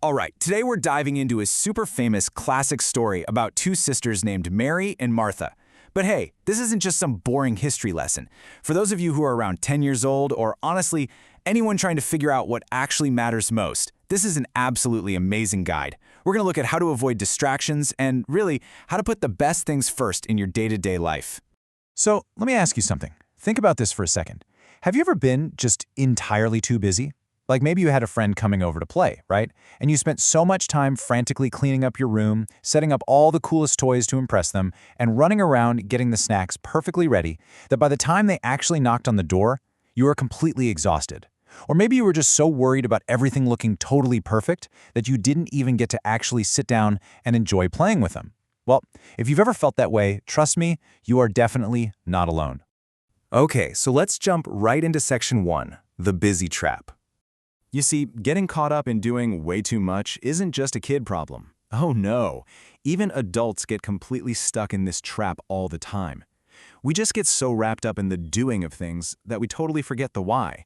All right, today we're diving into a super famous classic story about two sisters named Mary and Martha. But hey, this isn't just some boring history lesson. For those of you who are around 10 years old, or honestly, anyone trying to figure out what actually matters most, this is an absolutely amazing guide. We're going to look at how to avoid distractions and, really, how to put the best things first in your day-to-day life. So, let me ask you something. Think about this for a second. Have you ever been just entirely too busy? Like maybe you had a friend coming over to play, right? And you spent so much time frantically cleaning up your room, setting up all the coolest toys to impress them, and running around getting the snacks perfectly ready, that by the time they actually knocked on the door, you were completely exhausted. Or maybe you were just so worried about everything looking totally perfect that you didn't even get to actually sit down and enjoy playing with them. Well, if you've ever felt that way, trust me, you are definitely not alone. Okay, so let's jump right into section 1, the busy trap. You see, getting caught up in doing way too much isn't just a kid problem. Oh no, even adults get completely stuck in this trap all the time. We just get so wrapped up in the doing of things that we totally forget the why.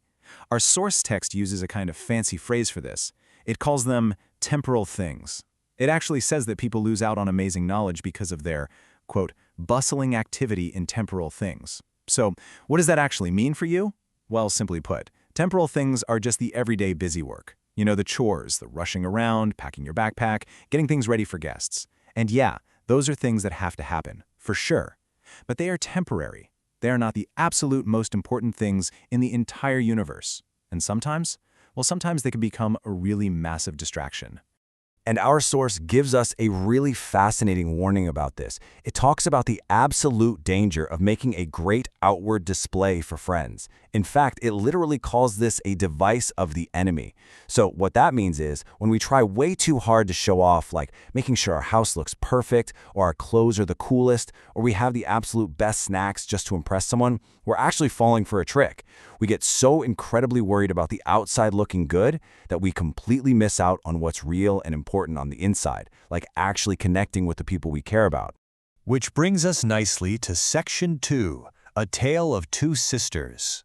Our source text uses a kind of fancy phrase for this. It calls them temporal things. It actually says that people lose out on amazing knowledge because of their, quote, bustling activity in temporal things. So, what does that actually mean for you? Well, simply put, temporal things are just the everyday busy work. You know, the chores, the rushing around, packing your backpack, getting things ready for guests. And yeah, those are things that have to happen, for sure. But they are temporary. They are not the absolute most important things in the entire universe. And sometimes, well, sometimes they can become a really massive distraction. And our source gives us a really fascinating warning about this. It talks about the absolute danger of making a great outward display for friends. In fact, it literally calls this a device of the enemy. So what that means is when we try way too hard to show off, like making sure our house looks perfect, or our clothes are the coolest, or we have the absolute best snacks just to impress someone, we're actually falling for a trick. We get so incredibly worried about the outside looking good that we completely miss out on what's real and important on the inside, like actually connecting with the people we care about. Which brings us nicely to section 2, a tale of two sisters.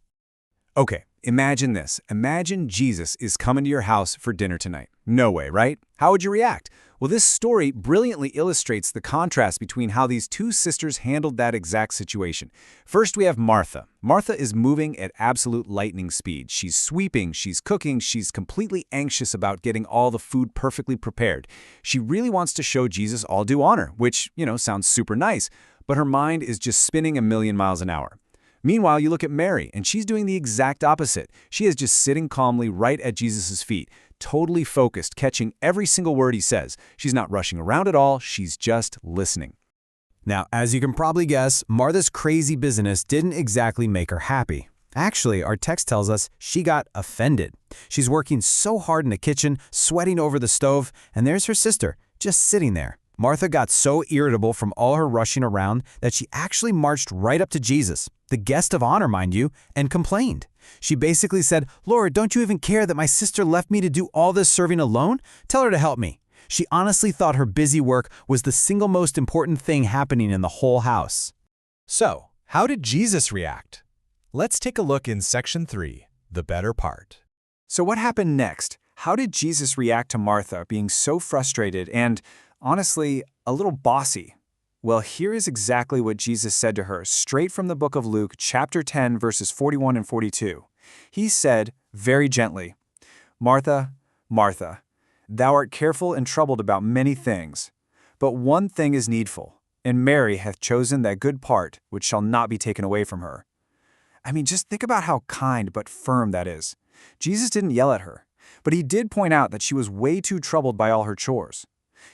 Okay, imagine this. Imagine Jesus is coming to your house for dinner tonight. No way, right? How would you react? Well, this story brilliantly illustrates the contrast between how these two sisters handled that exact situation. First, we have Martha. Martha is moving at absolute lightning speed. She's sweeping, she's cooking, she's completely anxious about getting all the food perfectly prepared. She really wants to show Jesus all due honor, which, sounds super nice, but her mind is just spinning a million miles an hour. Meanwhile, you look at Mary, and she's doing the exact opposite. She is just sitting calmly right at Jesus' feet, totally focused, catching every single word he says. She's not rushing around at all, she's just listening. Now, as you can probably guess, Martha's crazy busyness didn't exactly make her happy. Actually, our text tells us she got offended. She's working so hard in the kitchen, sweating over the stove, and there's her sister, just sitting there. Martha got so irritable from all her rushing around that she actually marched right up to Jesus, the guest of honor, mind you, and complained. She basically said, "Lord, don't you even care that my sister left me to do all this serving alone? Tell her to help me." She honestly thought her busy work was the single most important thing happening in the whole house. So, how did Jesus react? Let's take a look in section 3, the better part. So what happened next? How did Jesus react to Martha being so frustrated and, honestly, a little bossy? Well, here is exactly what Jesus said to her, straight from the book of Luke, chapter 10, verses 41 and 42. He said, very gently, "Martha, Martha, thou art careful and troubled about many things, but one thing is needful, and Mary hath chosen that good part which shall not be taken away from her." I mean, just think about how kind but firm that is. Jesus didn't yell at her, but he did point out that she was way too troubled by all her chores.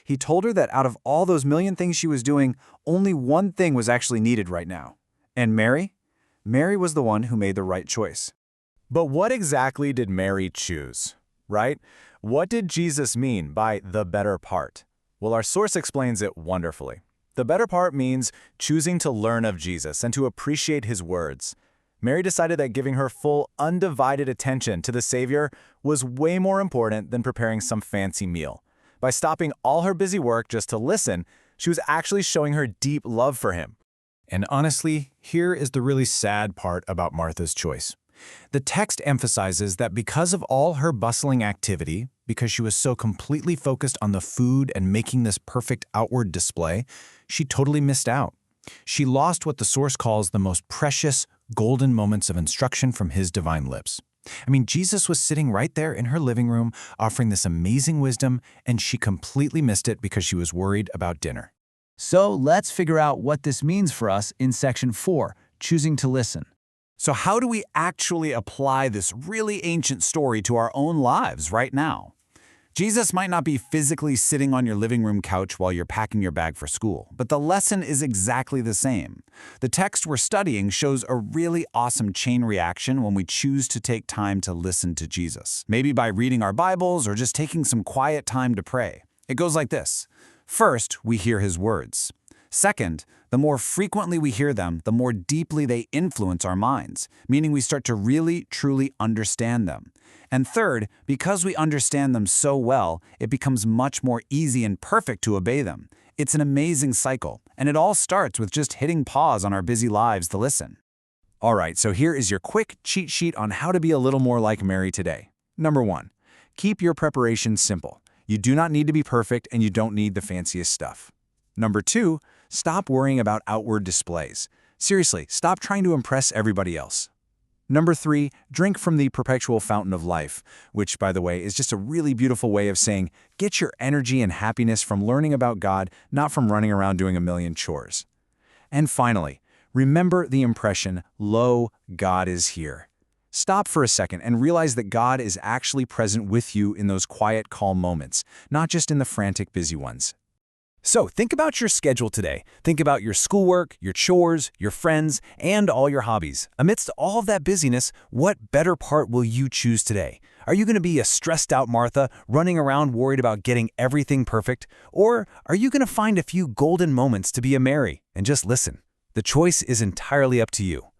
He told her that out of all those million things she was doing, only one thing was actually needed right now. And Mary? Mary was the one who made the right choice. But what exactly did Mary choose, right? What did Jesus mean by the better part? Well, our source explains it wonderfully. The better part means choosing to learn of Jesus and to appreciate his words. Mary decided that giving her full, undivided attention to the Savior was way more important than preparing some fancy meal. By stopping all her busy work just to listen, she was actually showing her deep love for him. And honestly, here is the really sad part about Martha's choice. The text emphasizes that because of all her bustling activity, because she was so completely focused on the food and making this perfect outward display, she totally missed out. She lost what the source calls the most precious, golden moments of instruction from his divine lips. I mean, Jesus was sitting right there in her living room, offering this amazing wisdom, and she completely missed it because she was worried about dinner. So let's figure out what this means for us in Section 4, choosing to listen. So how do we actually apply this really ancient story to our own lives right now? Jesus might not be physically sitting on your living room couch while you're packing your bag for school, but the lesson is exactly the same. The text we're studying shows a really awesome chain reaction when we choose to take time to listen to Jesus, maybe by reading our Bibles or just taking some quiet time to pray. It goes like this. First, we hear his words. Second, the more frequently we hear them, the more deeply they influence our minds, meaning we start to really, truly understand them. And third, because we understand them so well, it becomes much more easy and perfect to obey them. It's an amazing cycle, and it all starts with just hitting pause on our busy lives to listen. All right, so here is your quick cheat sheet on how to be a little more like Mary today. Number 1, keep your preparation simple. You do not need to be perfect, and you don't need the fanciest stuff. Number 2, stop worrying about outward displays. Seriously, stop trying to impress everybody else. Number 3, drink from the perpetual fountain of life, which, by the way, is just a really beautiful way of saying get your energy and happiness from learning about God, not from running around doing a million chores. And finally, remember the impression, lo, God is here. Stop for a second and realize that God is actually present with you in those quiet, calm moments, not just in the frantic, busy ones. So think about your schedule today. Think about your schoolwork, your chores, your friends, and all your hobbies. Amidst all of that busyness, what better part will you choose today? Are you going to be a stressed out Martha, running around worried about getting everything perfect? Or are you going to find a few golden moments to be a Mary and just listen? The choice is entirely up to you.